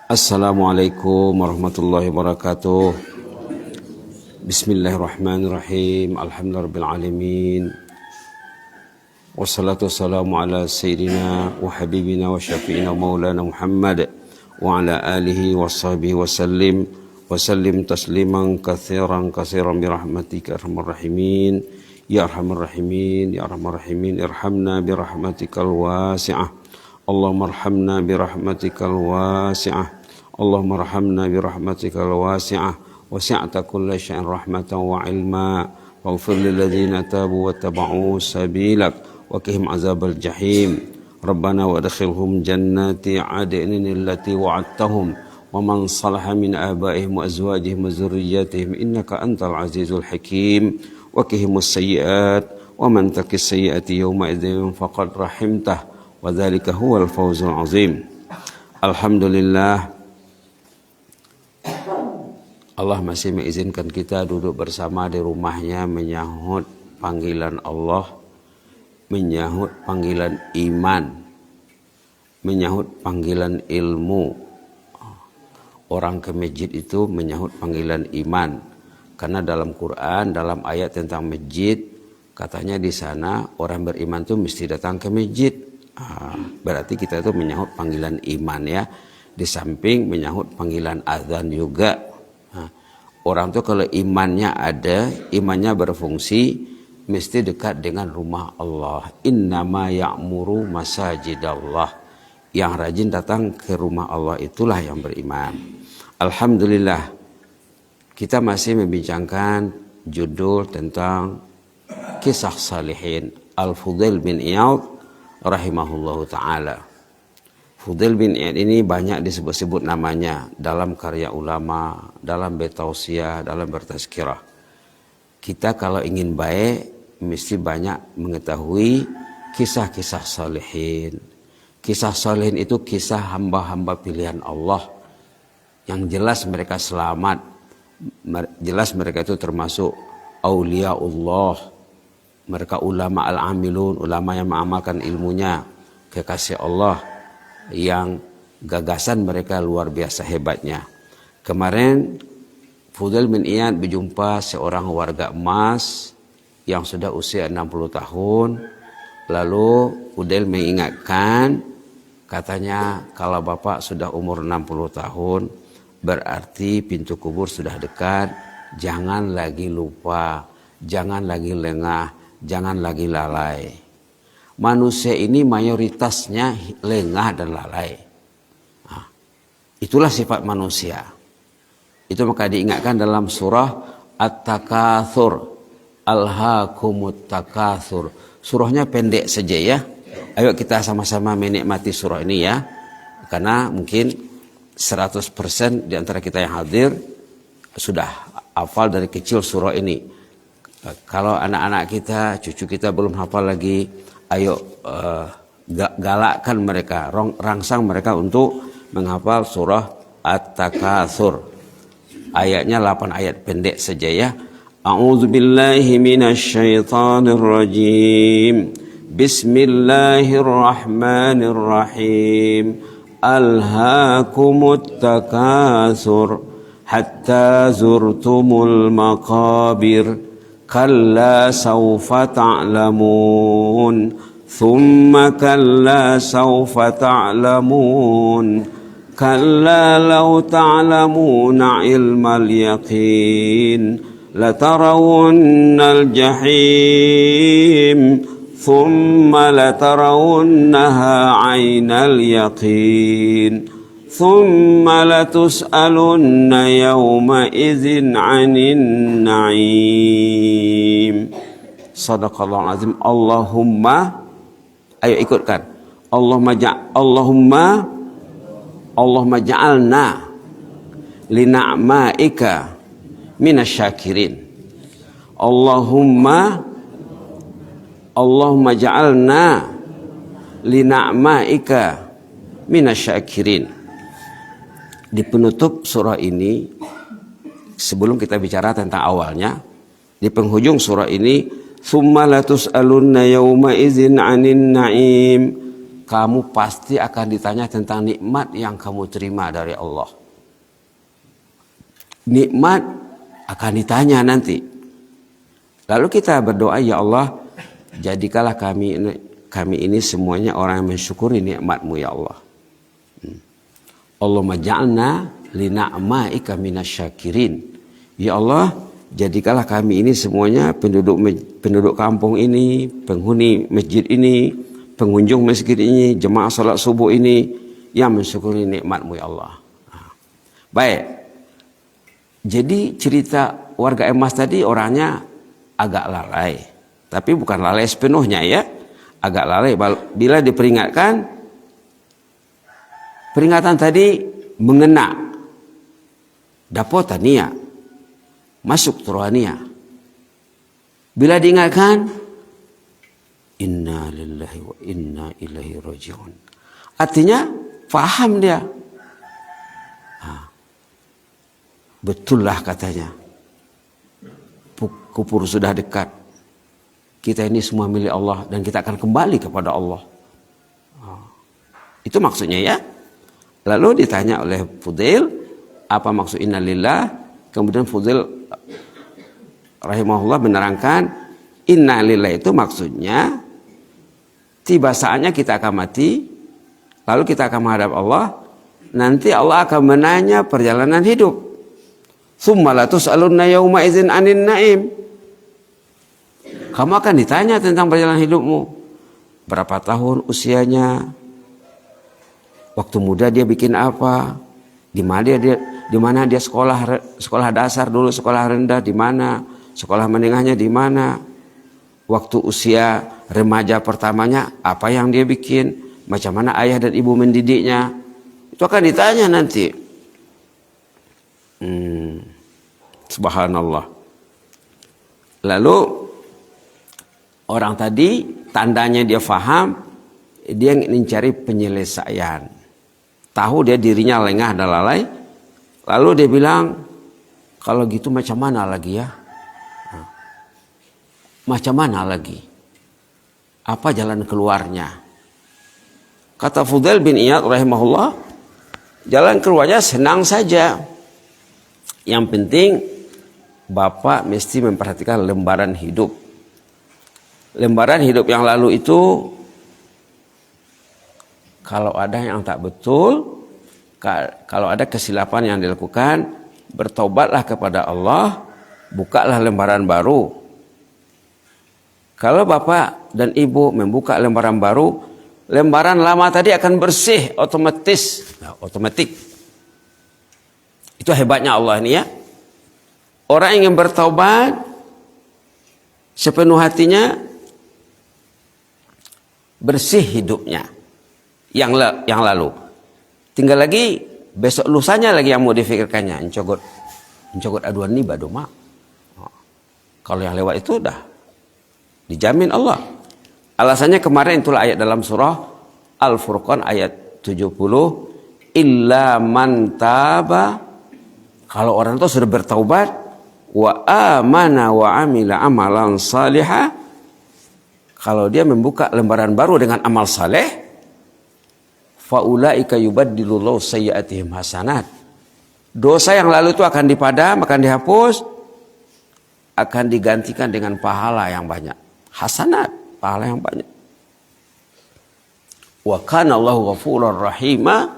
Assalamualaikum warahmatullahi wabarakatuh. Bismillahirrahmanirrahim. Alhamdulillahirrahmanirrahim. Wassalatu wassalamu ala sayyidina wa habibina wa syafi'ina maulana Muhammad wa ala alihi wa sahbihi wa sallim tasliman katsiran birahmatika arhamar rahimin. Ya arhamar rahimin, ya arhamar rahimin, irhamna birahmatikal wasi'ah. Allahumma arhamna birahmatikal wasi'ah. Allahumma arhamna birahmatikal wasi'ah. Wasi'ta kulla syai'in rahmatan wa ilma. Waghfir lil ladzina tabu wattaba'u sabilak wa qihim azabal jahim. Rabbana wa adkhilhum jannati 'adnin allati wa'adtahum wa man salaha min abaihim wa azwajihim wa dzurriyyatihim innaka antal azizul hakim. Wa qihimus sayyi'at wa man taqis sayyi'ati yawma idzin faqad rahimtah wa dzalika huwal fawzul azim. Alhamdulillah, Allah masih mengizinkan kita duduk bersama di rumahnya menyahut panggilan Allah, menyahut panggilan iman, menyahut panggilan ilmu. Orang ke masjid itu menyahut panggilan iman. Karena dalam Quran, dalam ayat tentang masjid, katanya di sana orang beriman itu mesti datang ke masjid. Berarti kita itu menyahut panggilan iman ya. Di samping menyahut panggilan azan juga. Orang tuh kalau imannya ada, imannya berfungsi, mesti dekat dengan rumah Allah. Innama ya'muru masajidallah. Yang rajin datang ke rumah Allah itulah yang beriman. Alhamdulillah, kita masih membincangkan judul tentang kisah salihin Al-Fudail bin Iyad rahimahullahu ta'ala. Fudail bin Iyad ini banyak disebut-sebut namanya dalam karya ulama, dalam betausiah, dalam bertazkirah. Kita kalau ingin baik mesti banyak mengetahui kisah-kisah salihin. Kisah salihin itu kisah hamba-hamba pilihan Allah yang jelas mereka selamat, jelas mereka itu termasuk auliaullah. Mereka ulama al-amilun, ulama yang mengamalkan ilmunya, kekasih Allah, yang gagasan mereka luar biasa hebatnya. Kemarin Fudail bin Iyad berjumpa seorang warga emas yang sudah usia 60 tahun. Lalu Fudail mengingatkan, katanya kalau bapak sudah umur 60 tahun berarti pintu kubur sudah dekat. Jangan lagi lupa, jangan lagi lengah, jangan lagi lalai. Manusia ini mayoritasnya lengah dan lalai. Itulah sifat manusia. Itu maka diingatkan dalam surah At-Takatsur. Alhaakumut takatsur. Surahnya pendek saja ya. Ayo kita sama-sama menikmati surah ini ya. Karena mungkin 100% di antara kita yang hadir sudah hafal dari kecil surah ini. Kalau anak-anak kita, cucu kita belum hafal lagi, ayo galakkan mereka, rangsang mereka untuk menghafal surah At-Takatsur. Ayatnya 8 ayat pendek saja ya. A'udzubillahi minasyaitonirrajim. Bismillahirrahmanirrahim. Alhaakumut takatsur hatta zurtumul maqabir. Kalla sawfa ta'lamun. Thumma kalla sawfa ta'lamun. Kalla law ta'lamuna ilmal yaqin. Latarawunnal jahim. Thumma latarawunnaha 'ainal yaqin. Thumma latus'alunna yawma idzin 'anin na'im. Shadaqallahul azim. Allahumma, ayo ikutkan. Allahumma ja'alna lina'maika minasyakirin. Allahumma ja'alna lina'maika minasyakirin. Di penutup surah ini, sebelum kita bicara tentang awalnya, di penghujung surah ini, Tsumma latus'alunna yawma idzin 'anin na'im. kamu pasti akan ditanya tentang nikmat yang kamu terima dari Allah. Nikmat akan ditanya nanti. Lalu kita berdoa, ya Allah, jadikanlah kami ini semuanya orang yang mensyukuri nikmat-Mu ya Allah. Allahumma ja'alna li na'maika minasyakirin. Ya Allah, jadikanlah kami ini semuanya penduduk kampung ini, penghuni masjid ini, pengunjung masjid ini, jemaah salat subuh ini yang mensyukuri nikmat-Mu ya Allah. Baik. Jadi cerita warga emas tadi orangnya agak lalai. Tapi bukan lalai sepenuhnya ya. Agak lalai. Bila diperingatkan, peringatan tadi mengena. Dapotania. Masuk turuania. Bila diingatkan, inna lillahi wa inna ilaihi raji'un. Artinya, faham dia. Betullah katanya. Kubur sudah dekat. Kita ini semua milik Allah dan kita akan kembali kepada Allah. Itu maksudnya ya. Lalu ditanya oleh Fudail, apa maksud innalillah? Kemudian Fudail rahimahullah menerangkan, innalillah itu maksudnya tiba saatnya kita akan mati, lalu kita akan menghadap Allah. Nanti Allah akan menanya perjalanan hidup. Tsumma la tus'alunna yauma idzin 'anin na'im. Kamu akan ditanya tentang perjalanan hidupmu. Berapa tahun usianya? Waktu muda dia bikin apa? Di mana dia sekolah dasar dulu, sekolah rendah di mana? Sekolah menengahnya di mana? Waktu usia remaja pertamanya apa yang dia bikin? Macam mana ayah dan ibu mendidiknya? Itu akan ditanya nanti. Subhanallah. Lalu orang tadi tandanya dia faham, dia mencari penyelesaian. Tahu dia dirinya lengah dan lalai. Lalu dia bilang, kalau gitu macam mana lagi ya? Macam mana lagi? Apa jalan keluarnya? Kata Fudail bin Iyad rahimahullah, jalan keluarnya senang saja. Yang penting Bapak mesti memperhatikan lembaran hidup. Lembaran hidup yang lalu itu, kalau ada yang tak betul, kalau ada kesilapan yang dilakukan, bertobatlah kepada Allah, bukalah lembaran baru. Kalau Bapak dan Ibu membuka lembaran baru, lembaran lama tadi akan bersih otomatis. Itu hebatnya Allah ini ya. Orang yang ingin bertaubat sepenuh hatinya, bersih hidupnya yang lalu. Tinggal lagi besok lusanya lagi yang mau difikirkannya. Encogot aduan nih badoma. Kalau yang lewat itu udah dijamin Allah. Alasannya kemarin itulah ayat dalam surah Al-Furqan ayat 70. Illa man taba. Kalau orang itu sudah bertaubat, wa amana wa amila amalan salihah, kalau dia membuka lembaran baru dengan amal saleh, faulaika yubaddilullahu sayyi'atihim hasanat. Dosa yang lalu itu akan dipadam, akan dihapus, akan digantikan dengan pahala yang banyak. Hasanat, pahala yang banyak. Wa kana Allahu ghafurur rahima.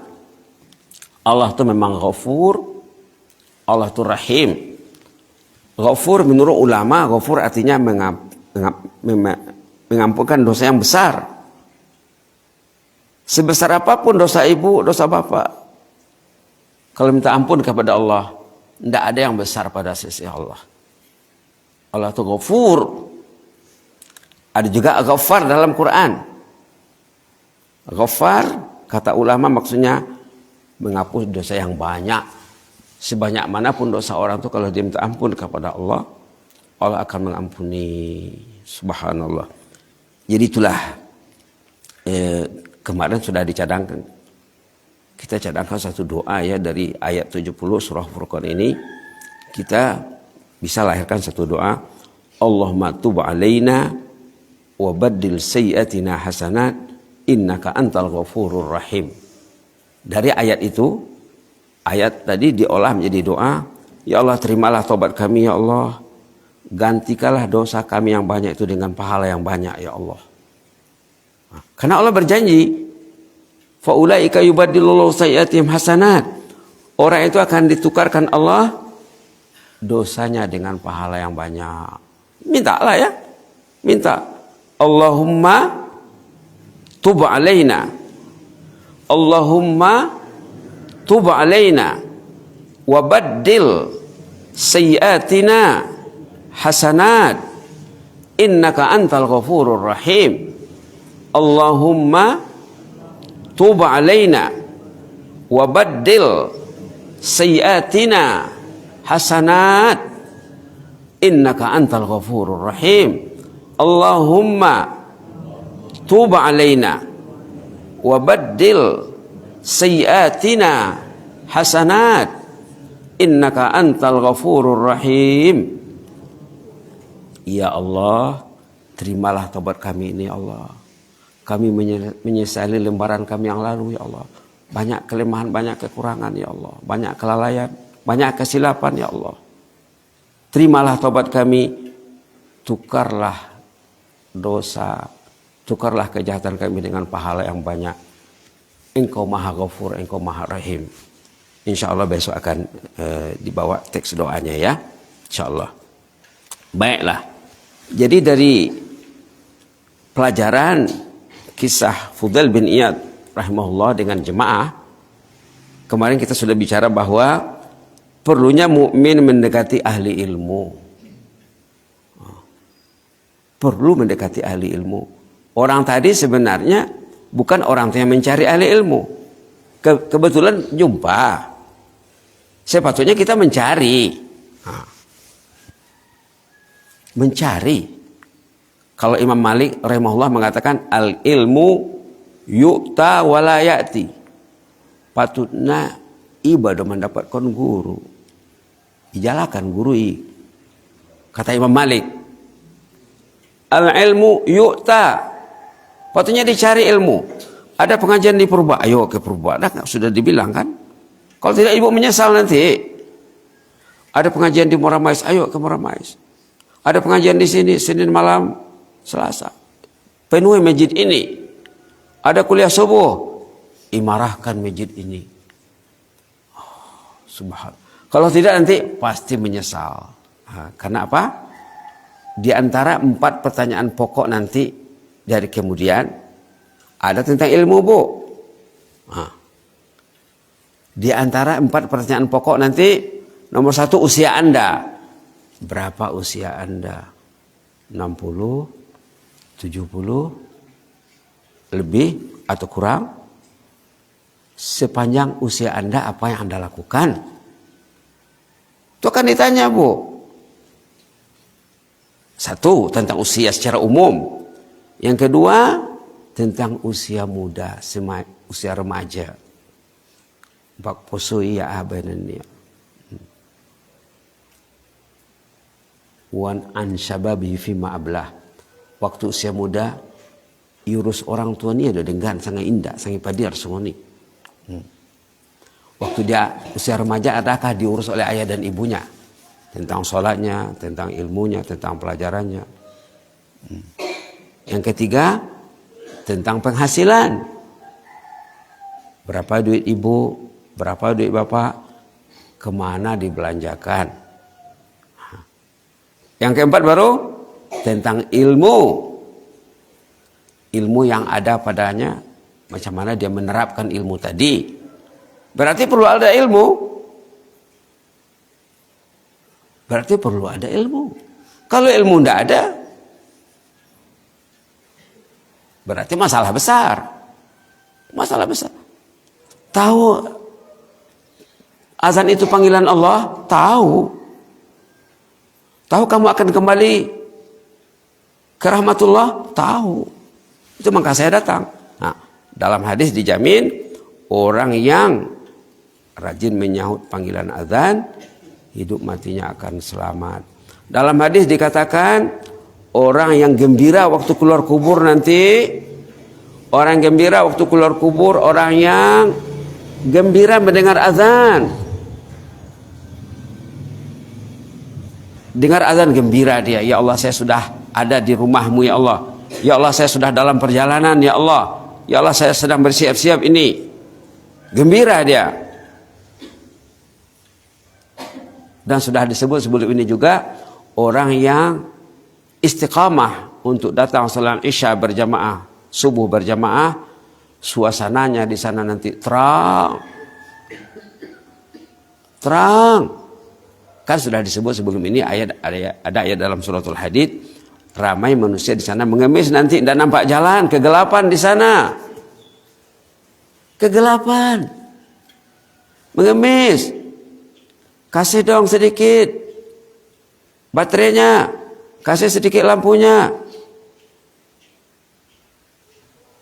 Allah itu memang ghafur. Allah itu rahim. Ghafur menurut ulama, ghafur artinya mengampunkan dosa yang besar. Sebesar apapun dosa ibu, dosa bapak, kalau minta ampun kepada Allah, tidak ada yang besar pada sisi Allah. Allah itu ghafur. Ada juga ghafar dalam Quran. Ghafar, kata ulama maksudnya menghapus dosa yang banyak. Sebanyak manapun dosa orang itu, kalau dia minta ampun kepada Allah, Allah akan mengampuni. Subhanallah. Jadi itulah kemarin sudah dicadangkan. Kita cadangkan satu doa ya dari ayat 70 surah Furqan ini. Kita bisa lahirkan satu doa. Allahumma tub alaina wa baddil sayyiatina hasanat innaka antal ghafurur rahim. Dari ayat itu, ayat tadi diolah menjadi doa. Ya Allah, terimalah taubat kami ya Allah. Gantikanlah dosa kami yang banyak itu dengan pahala yang banyak ya Allah. Karena Allah berjanji, faulaika yubaddilullahu sayyi'atihim hasanat. Orang itu akan ditukarkan Allah dosanya dengan pahala yang banyak. Mintalah ya. Minta. Allahumma tub alaina. Allahumma tub alaina wa baddil sayyi'atina hasanat innaka antal ghafurur rahim. Allahumma tub alaina wa baddil sayyi'atina hasanat innaka antal ghafurur rahim. Allahumma tub alaina wa baddil sayyi'atina hasanat innaka antal ghafurur rahim. Ya Allah, terimalah taubat kami ini ya Allah. Kami menyesali lembaran kami yang lalu ya Allah. Banyak kelemahan, banyak kekurangan ya Allah. Banyak kelalaian, banyak kesilapan ya Allah. Terimalah taubat kami. Tukarlah dosa, tukarlah kejahatan kami dengan pahala yang banyak. Engkau maha ghafur, engkau maha rahim. Insya Allah besok akan dibawa teks doanya ya. Insya Allah. Baiklah. Jadi dari pelajaran kisah Fudail bin Iyad rahimahullah dengan jemaah, kemarin kita sudah bicara bahwa perlunya mukmin mendekati ahli ilmu. Perlu mendekati ahli ilmu. Orang tadi sebenarnya bukan orang yang mencari ahli ilmu. Kebetulan jumpa. Sepatutnya kita mencari. Mencari. Kalau Imam Malik rahimahullah mengatakan al ilmu yu'ta wala ya'ti. Patutnya ibadah mendapatkan guru. Ijalakan guru kata Imam Malik. Al ilmu yu'ta. Patutnya dicari ilmu. Ada pengajian di Purba, ayo ke Purba. Nah, sudah dibilang kan. Kalau tidak ibu menyesal nanti. Ada pengajian di Moramais, ayo ke Moramais. Ada pengajian di sini Senin malam, Selasa. Penuhi masjid ini. Ada kuliah subuh. Imarahkan masjid ini. Oh, subhanallah. Kalau tidak nanti pasti menyesal. Karena apa? Di antara 4 pertanyaan pokok nanti dari kemudian ada tentang ilmu, Bu. Di antara 4 pertanyaan pokok nanti nomor 1 usia Anda. Berapa usia Anda? 60, 70, lebih atau kurang? Sepanjang usia Anda apa yang Anda lakukan? Itu akan ditanya, Bu. 1 tentang usia secara umum. Yang kedua tentang usia muda, usia remaja. Bak posui ya abanannya. Wan an syababi fi ma'ablah. Waktu usia muda urus orang tua ni ada dengan sangat indah, sangat padiar semua ni. Waktu dia usia remaja adakah diurus oleh ayah dan ibunya? Tentang sholatnya, tentang ilmunya, tentang pelajarannya. Yang ketiga, tentang penghasilan. Berapa duit ibu, berapa duit bapak, kemana dibelanjakan. Yang keempat baru, tentang ilmu. Ilmu yang ada padanya, macam mana dia menerapkan ilmu tadi. Berarti perlu ada ilmu. Berarti perlu ada ilmu. Kalau ilmu tidak ada, berarti masalah besar. Masalah besar. Tahu azan itu panggilan Allah? Tahu. Tahu kamu akan kembali ke rahmatullah? Tahu. Itu maka saya datang. Nah, dalam hadis dijamin orang yang rajin menyahut panggilan azan, hidup matinya akan selamat. Dalam hadis dikatakan orang yang gembira waktu keluar kubur nanti, Orang gembira waktu keluar kubur, orang yang gembira mendengar azan. Dengar azan gembira dia. Ya Allah, saya sudah ada di rumahmu ya Allah. Ya Allah, saya sudah dalam perjalanan ya Allah. Ya Allah, saya sedang bersiap-siap ini. Gembira dia. Dan sudah disebut sebelum ini juga orang yang istiqamah untuk datang salat Isya berjamaah, subuh berjamaah, suasananya di sana nanti terang. Terang. Kan sudah disebut sebelum ini ada ayat dalam suratul Hadid, ramai manusia di sana mengemis nanti dan nampak jalan, kegelapan di sana. Kegelapan. Mengemis. Kasih dong sedikit baterainya, kasih sedikit lampunya.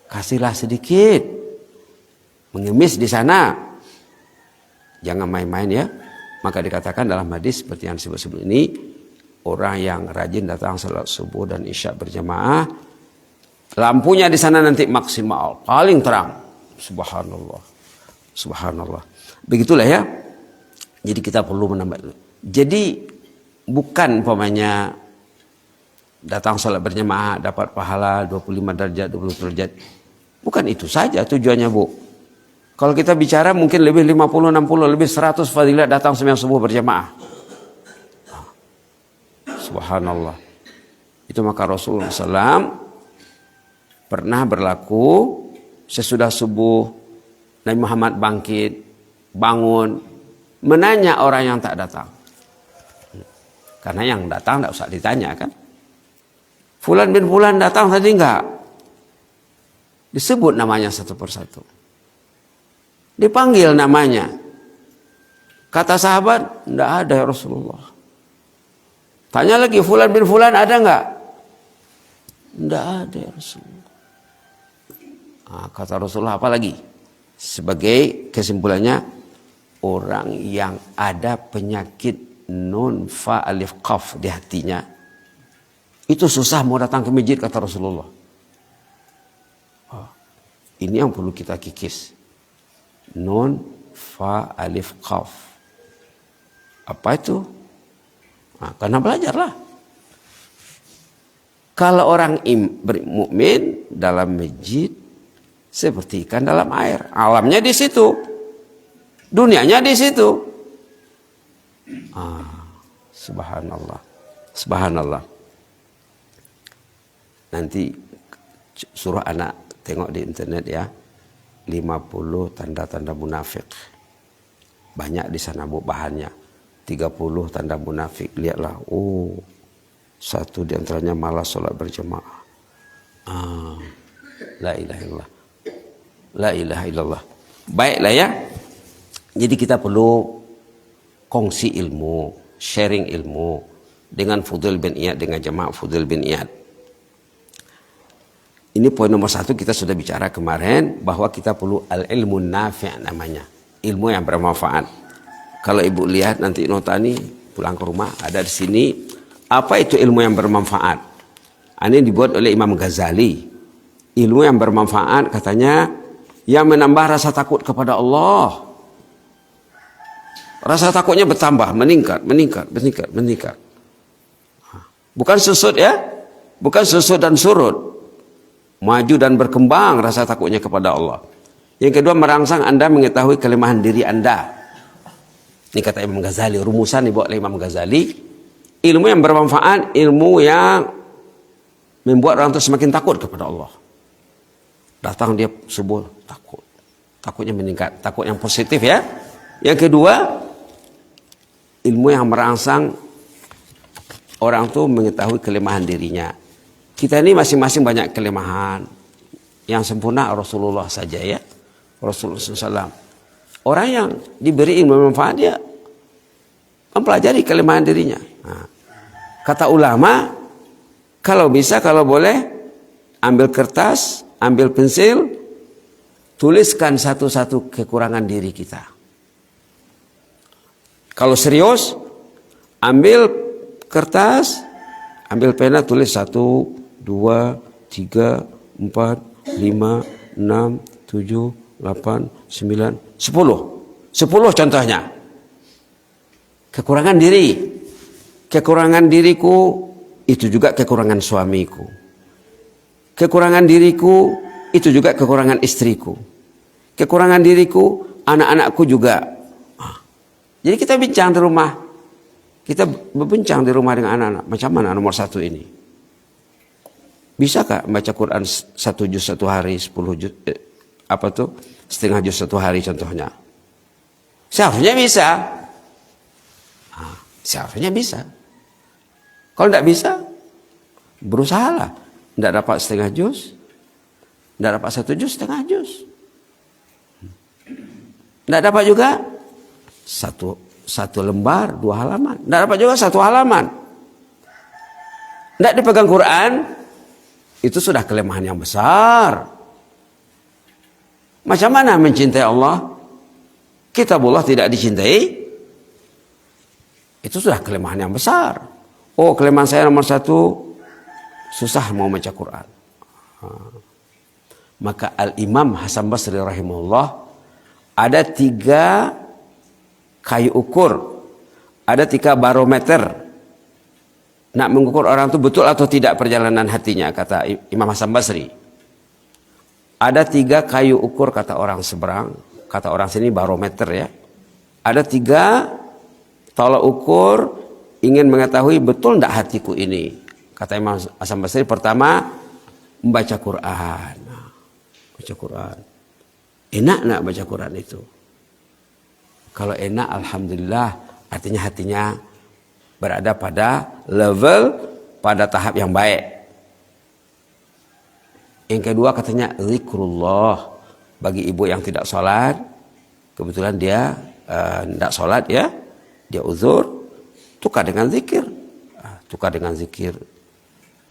Kasihlah sedikit. Mengemis di sana. Jangan main-main ya. Maka dikatakan dalam hadis seperti yang disebut-sebut ini, orang yang rajin datang salat subuh dan isya berjamaah, lampunya di sana nanti maksimal, paling terang. Subhanallah. Subhanallah. Begitulah ya. Jadi kita perlu menambah. Jadi bukan umpamanya datang salat berjamaah dapat pahala 25 derajat, 20 derajat. Bukan itu saja tujuannya, Bu. Kalau kita bicara mungkin lebih 50, 60, lebih 100 fadilah datang sembahyang subuh berjamaah. Subhanallah. Itu maka Rasulullah SAW pernah berlaku sesudah subuh Nabi Muhammad bangkit, bangun, menanya orang yang tak datang. Karena yang datang tidak usah ditanya kan. Fulan bin Fulan datang tadi enggak? Disebut namanya satu persatu. Dipanggil namanya. Kata sahabat, enggak ada ya Rasulullah. Tanya lagi, Fulan bin Fulan ada enggak? Enggak ada ya Rasulullah. Nah, kata Rasulullah apa lagi? Sebagai kesimpulannya, orang yang ada penyakit nun fa alif qaf di hatinya, itu susah mau datang ke masjid, kata Rasulullah. Ini yang perlu kita kikis. Nun fa alif qaf. Apa itu? Nah, karena belajarlah. Kalau orang mukmin dalam masjid seperti ikan dalam air, alamnya di situ, dunianya di situ. Subhanallah, subhanallah. Nanti suruh anak tengok di internet ya, 50 tanda-tanda munafik. Banyak di sana Bu bahannya. 30 tanda munafik. Lihatlah, satu di antaranya malas sholat berjamaah. La ilaha illallah. La ilaha illallah. Baiklah ya. Jadi kita perlu kongsi ilmu, sharing ilmu dengan Fudail bin Iyad, dengan jemaah Fudail bin Iyad. Ini poin nomor 1 kita sudah bicara kemarin, bahwa kita perlu al-ilmu nafi' namanya. Ilmu yang bermanfaat. Kalau ibu lihat nanti nota ini pulang ke rumah ada di sini. Apa itu ilmu yang bermanfaat? Ini dibuat oleh Imam Ghazali. Ilmu yang bermanfaat katanya yang menambah rasa takut kepada Allah. Rasa takutnya bertambah, meningkat. Bukan susut ya. Bukan susut dan surut. Maju dan berkembang rasa takutnya kepada Allah. Yang kedua, merangsang Anda mengetahui kelemahan diri Anda. Ini kata Imam Ghazali, rumusan dibuat oleh Imam Ghazali. Ilmu yang bermanfaat, ilmu yang membuat orang itu semakin takut kepada Allah. Datang dia subuh, takut. Takutnya meningkat, takut yang positif ya. Yang kedua, ilmu yang merangsang orang itu mengetahui kelemahan dirinya. Kita ini masing-masing banyak kelemahan. Yang sempurna Rasulullah saja ya. Rasulullah SAW. Orang yang diberi ilmu manfaat dia mempelajari kelemahan dirinya. Nah, kata ulama, kalau bisa, kalau boleh, ambil kertas, ambil pensil, tuliskan satu-satu kekurangan diri kita. Kalau serius, ambil kertas, ambil pena, tulis 1, 2, 3, 4, 5, 6, 7, 8, 9, 10. 10 contohnya. Kekurangan diri. Kekurangan diriku itu juga kekurangan suamiku. Kekurangan diriku itu juga kekurangan istriku. Kekurangan diriku, anak-anakku juga. Jadi kita bincang di rumah. Kita berbincang di rumah dengan anak-anak. Macam mana nomor 1 ini? Bisakah baca Quran 1 juz 1 hari, 10 juz, setengah juz 1 hari contohnya? Seharusnya bisa. Seharusnya bisa. Kalau tidak bisa, berusahalah. Tidak dapat setengah juz, tidak dapat 1 juz, setengah juz. Tidak dapat juga satu lembar, 2 halaman. Tidak dapat juga 1 halaman. Tidak dipegang Quran, itu sudah kelemahan yang besar. Macam mana mencintai Allah? Kitabullah tidak dicintai, itu sudah kelemahan yang besar. Oh, kelemahan saya nomor 1, susah mau baca Quran. Maka Al-Imam Hasan Basri rahimahullah, ada 3 kayu ukur, ada 3 barometer nak mengukur orang itu betul atau tidak perjalanan hatinya, kata Imam Hasan Basri. Ada 3 kayu ukur, kata orang seberang, kata orang sini barometer ya. Ada 3 tolak ukur ingin mengetahui betul tidak hatiku ini. Kata Imam Hasan Basri, pertama membaca Quran. Baca Quran. Enak nak baca Quran itu? Kalau enak, alhamdulillah, artinya hatinya berada pada level, pada tahap yang baik. Yang kedua katanya zikrullah. Bagi ibu yang tidak sholat, kebetulan dia tidak sholat ya, dia uzur, tukar dengan zikir. Tukar dengan zikir,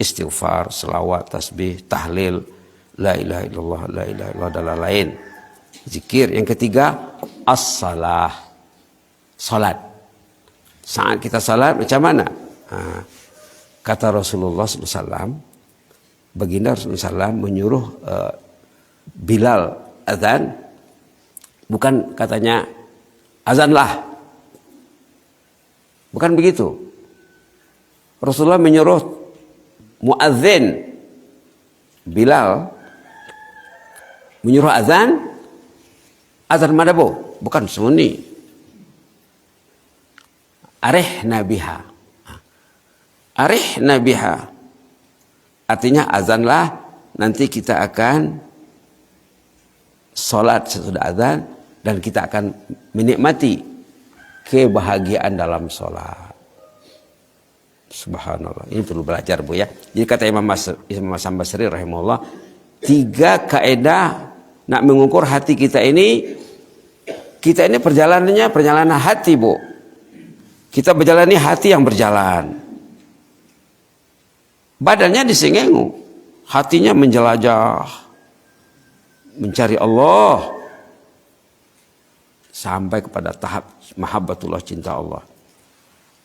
istighfar, selawat, tasbih, tahlil, la ilaha illallah, la ilaha illallah, dan lain-lain. Zikir. Yang ketiga, as-salah, salat. Saat kita salat macam mana? Kata Rasulullah SAW, baginda Rasulullah SAW menyuruh Bilal azan, bukan katanya azanlah, bukan begitu. Rasulullah menyuruh muadzin Bilal menyuruh azan. Azan mana bu? Bukan sunni. Arihna biha. Arihna biha. Artinya azanlah, nanti kita akan solat sesudah azan dan kita akan menikmati kebahagiaan dalam solat. Subhanallah. Ini perlu belajar bu ya. Jadi kata Imam Hasan Basri rahimahullah, 3 kaedah nak mengukur hati kita ini. Kita ini perjalanannya perjalanan hati bu. Kita berjalani hati yang berjalan. Badannya disengengu, hatinya menjelajah, mencari Allah sampai kepada tahap mahabbatullah, cinta Allah.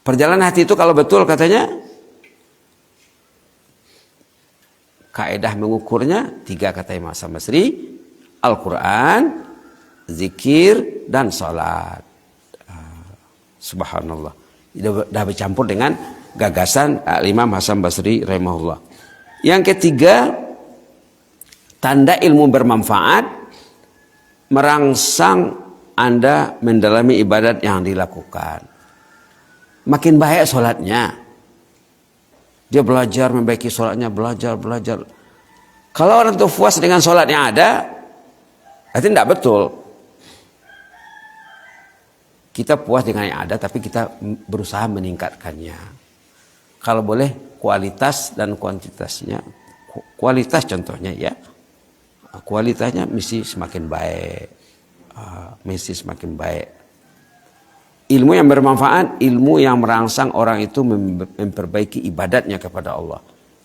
Perjalanan hati itu kalau betul katanya, kaedah mengukurnya 3 kata Imam Hasan Basri: Al-Quran, zikir, dan salat. Subhanallah. Dah bercampur dengan gagasan Imam Hasan Basri rahimahullah. Yang ketiga, tanda ilmu bermanfaat, merangsang Anda mendalami ibadat yang dilakukan. Makin baik solatnya, dia belajar membaiki solatnya, belajar. Kalau orang itu puas dengan solat yang ada, itu tidak betul. Kita puas dengan yang ada, tapi kita berusaha meningkatkannya. Kalau boleh kualitas dan kuantitasnya. Kualitas contohnya ya, kualitasnya mesti semakin baik, Ilmu yang bermanfaat, ilmu yang merangsang orang itu memperbaiki ibadatnya kepada Allah.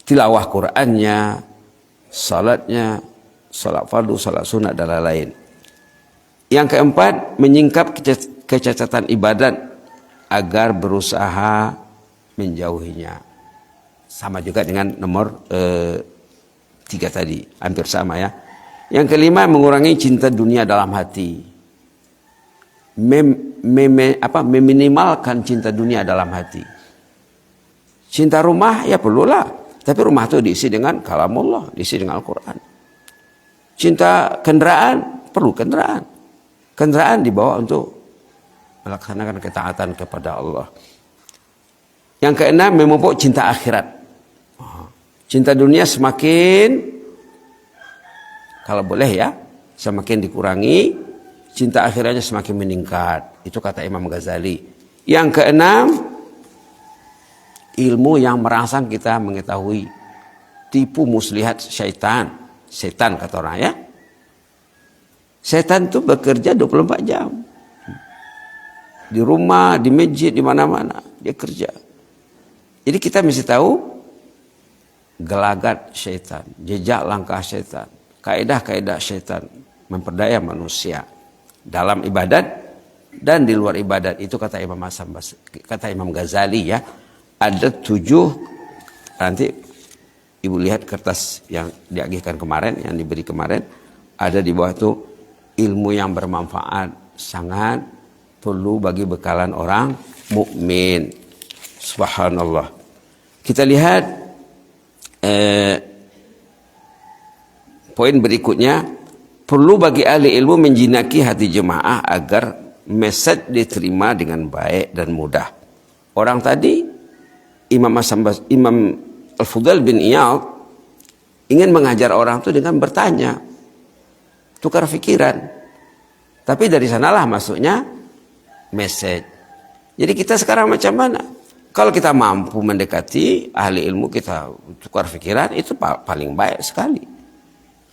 Tilawah Qur'annya, salatnya, salat fardu, salat sunat, dan lain-lain. Yang keempat, menyingkap kecacatan ibadat agar berusaha menjauhinya. Sama juga dengan nomor 3 tadi, hampir sama ya. Yang kelima, mengurangi cinta dunia dalam hati. Meminimalkan cinta dunia dalam hati. Cinta rumah ya perlulah, tapi rumah itu diisi dengan kalamullah, diisi dengan Al-Quran. Cinta kendaraan, perlu kendaraan. Kendaraan dibawa untuk melaksanakan ketaatan kepada Allah. Yang keenam, memupuk cinta akhirat. Cinta dunia semakin, kalau boleh ya, semakin dikurangi, cinta akhiratnya semakin meningkat. Itu kata Imam Ghazali. Yang keenam, ilmu yang merangsang kita mengetahui tipu muslihat syaitan. Setan kata orang ya. Setan itu bekerja 24 jam. Di rumah, di masjid, di mana-mana dia kerja. Jadi kita mesti tahu gelagat syaitan, jejak langkah syaitan, kaedah-kaedah syaitan memperdaya manusia dalam ibadat dan di luar ibadat. Itu kata Imam Ghazali ya. Ada 7, nanti ibu lihat kertas yang diagihkan kemarin, yang diberi kemarin, ada di bawah itu ilmu yang bermanfaat sangat perlu bagi bekalan orang mukmin. Subhanallah. Kita lihat poin berikutnya, perlu bagi ahli ilmu menjinaki hati jemaah agar message diterima dengan baik dan mudah. Orang tadi Imam Al-Fudail bin Iyad ingin mengajar orang itu dengan bertanya, tukar pikiran. Tapi dari sanalah masuknya message. Jadi kita sekarang macam mana? Kalau kita mampu mendekati ahli ilmu, kita tukar pikiran, itu paling baik sekali.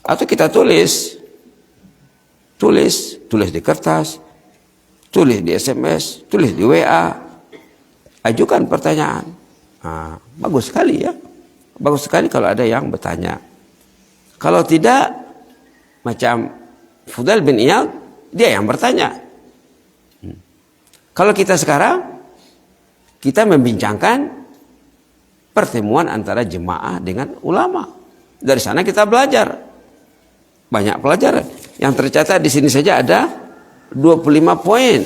Atau kita tulis di kertas, tulis di SMS, tulis di WA, ajukan pertanyaan. Nah, bagus sekali ya. Bagus sekali kalau ada yang bertanya. Kalau tidak, macam Fudail bin Iyad, dia yang bertanya. Kalau kita sekarang, kita membincangkan pertemuan antara jemaah dengan ulama. Dari sana kita belajar. Banyak pelajaran. Yang tercatat di sini saja ada 25 poin.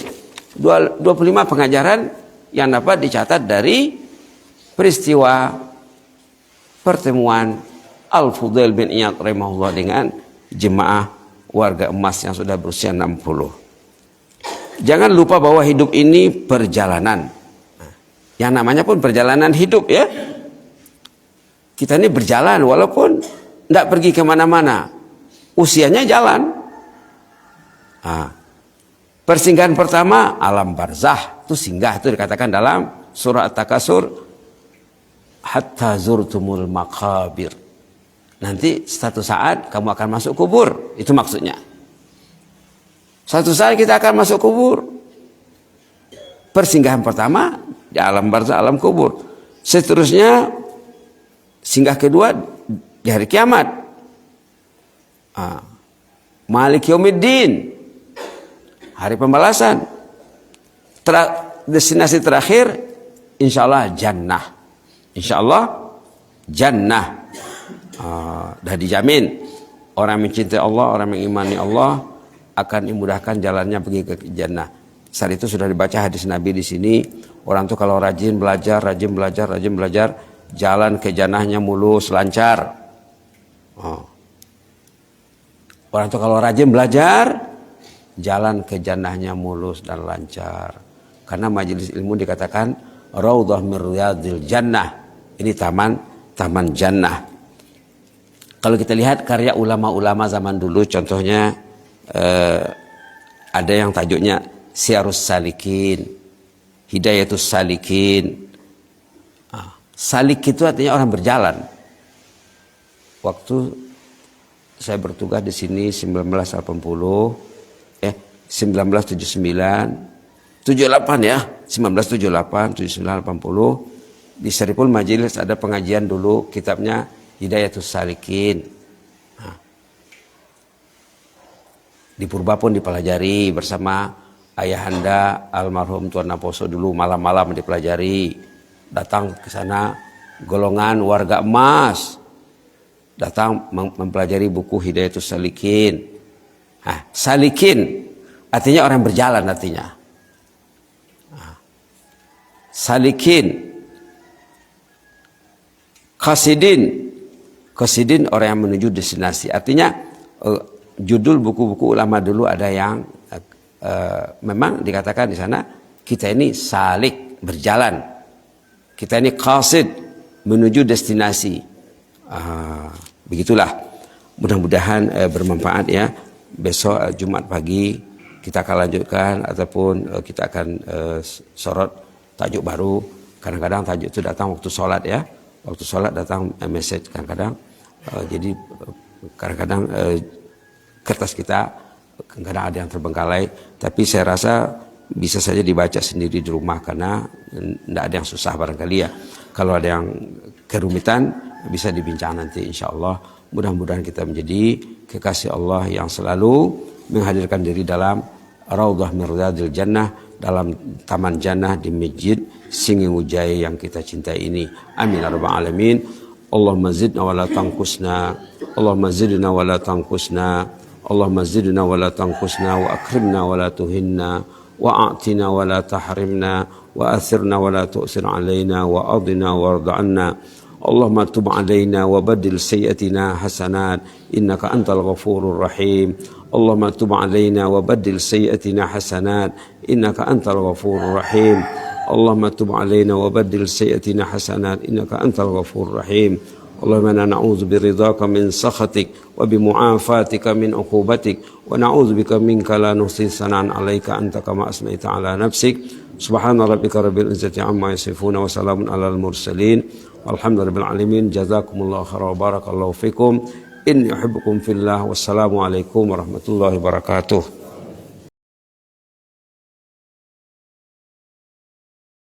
25 pengajaran yang dapat dicatat dari peristiwa pertemuan Al-Fudail bin Iyad rahimahullah dengan jemaah warga emas yang sudah berusia 60. Jangan lupa bahwa hidup ini perjalanan. Yang namanya pun perjalanan hidup ya. Kita ini berjalan walaupun tidak pergi kemana-mana. Usianya jalan. Persinggahan pertama alam barzah. Itu singgah, itu dikatakan dalam surah At-Takasur. Hatta zurtumul maqabir. Nanti satu saat kamu akan masuk kubur. Itu maksudnya. Satu saat kita akan masuk kubur. Persinggahan pertama di alam barzah, alam kubur. Seterusnya singgah kedua di hari kiamat. Malik Yaumiddin, hari pembalasan. Destinasi terakhir insyaallah jannah. Insyaallah jannah. Dah dijamin. Orang yang mencintai Allah, orang yang mengimani Allah akan dimudahkan jalannya pergi ke jannah. Saat itu sudah dibaca hadis Nabi di sini. Orang tuh kalau rajin belajar, jalan ke jannahnya mulus, lancar. Orang tuh kalau rajin belajar, jalan ke jannahnya mulus dan lancar. Karena majelis ilmu dikatakan raudhah min riyadil jannah. Ini taman jannah. Kalau kita lihat karya ulama-ulama zaman dulu, contohnya ada yang tajuknya Syiarus Salikin, Hidayatus Salikin. Salik itu artinya orang berjalan. Waktu saya bertugas di sini 1979, 78 ya, 1978, 79, 80. Di Seripul Majelis ada pengajian dulu, kitabnya Hidayatus Salikin. Di Purba pun dipelajari bersama ayahanda almarhum Tuan Naposo dulu, malam-malam dipelajari. Datang ke sana golongan warga emas datang mempelajari buku Hidayatus Salikin. Nah, salikin artinya orang berjalan artinya. Nah, salikin. Qasidin orang yang menuju destinasi. Artinya judul buku-buku ulama dulu ada yang memang dikatakan di sana kita ini salik, berjalan. Kita ini qasid, menuju destinasi. Begitulah. Mudah-mudahan bermanfaat ya. Besok Jumat pagi kita akan lanjutkan ataupun kita akan sorot tajuk baru. Kadang-kadang tajuk itu datang waktu sholat ya. Waktu sholat datang message kadang-kadang. Jadi kadang-kadang kertas kita kadang-kadang ada yang terbengkalai. Tapi saya rasa bisa saja dibaca sendiri di rumah karena tidak ada yang susah barangkali ya. Kalau ada yang kerumitan bisa dibincang nanti insya Allah. Mudah-mudahan kita menjadi kekasih Allah yang selalu menghadirkan diri dalam Raudhah min Riyadil Jannah, dalam taman jannah di Masjid Singingujaya yang kita cintai ini. Amin ya rabbal alamin. Allahumma zidna wa la tanqusna. Allahumma zidna wa la tanqusna. Allahumma zidna wa la tanqusna wa akrimna wa la tuhinna wa a'tina wa la tahrimna wa athirna wa la tu'sir alaina wa adina warda anna. Allahumma tub alaina wa badil sayyatina hasanat innaka antal ghafurur rahim. Allahumma tub alaina wa badil sayyatina hasanat innaka antal ghafurur rahim. Allahumma tub alaina wa badil sayyatina hasanat innaka antal ghafurur rahim. Allahumma inna na'udzu biridhaka min sakhatik wa bimu'afatika min 'uqubatik wa na'udzu bika minka la nuhsi sanan 'alaika anta kama asnaita 'ala nafsik. Subhana rabbika rabbil izzati amma yasifun wa salamun 'alal mursalin. Walhamdulillahirabbil alamin. Jazakumullahu khairan wa barakallahu fikum. Inni uhibbukum fillah. Wassalamu alaikum warahmatullahi wabarakatuh.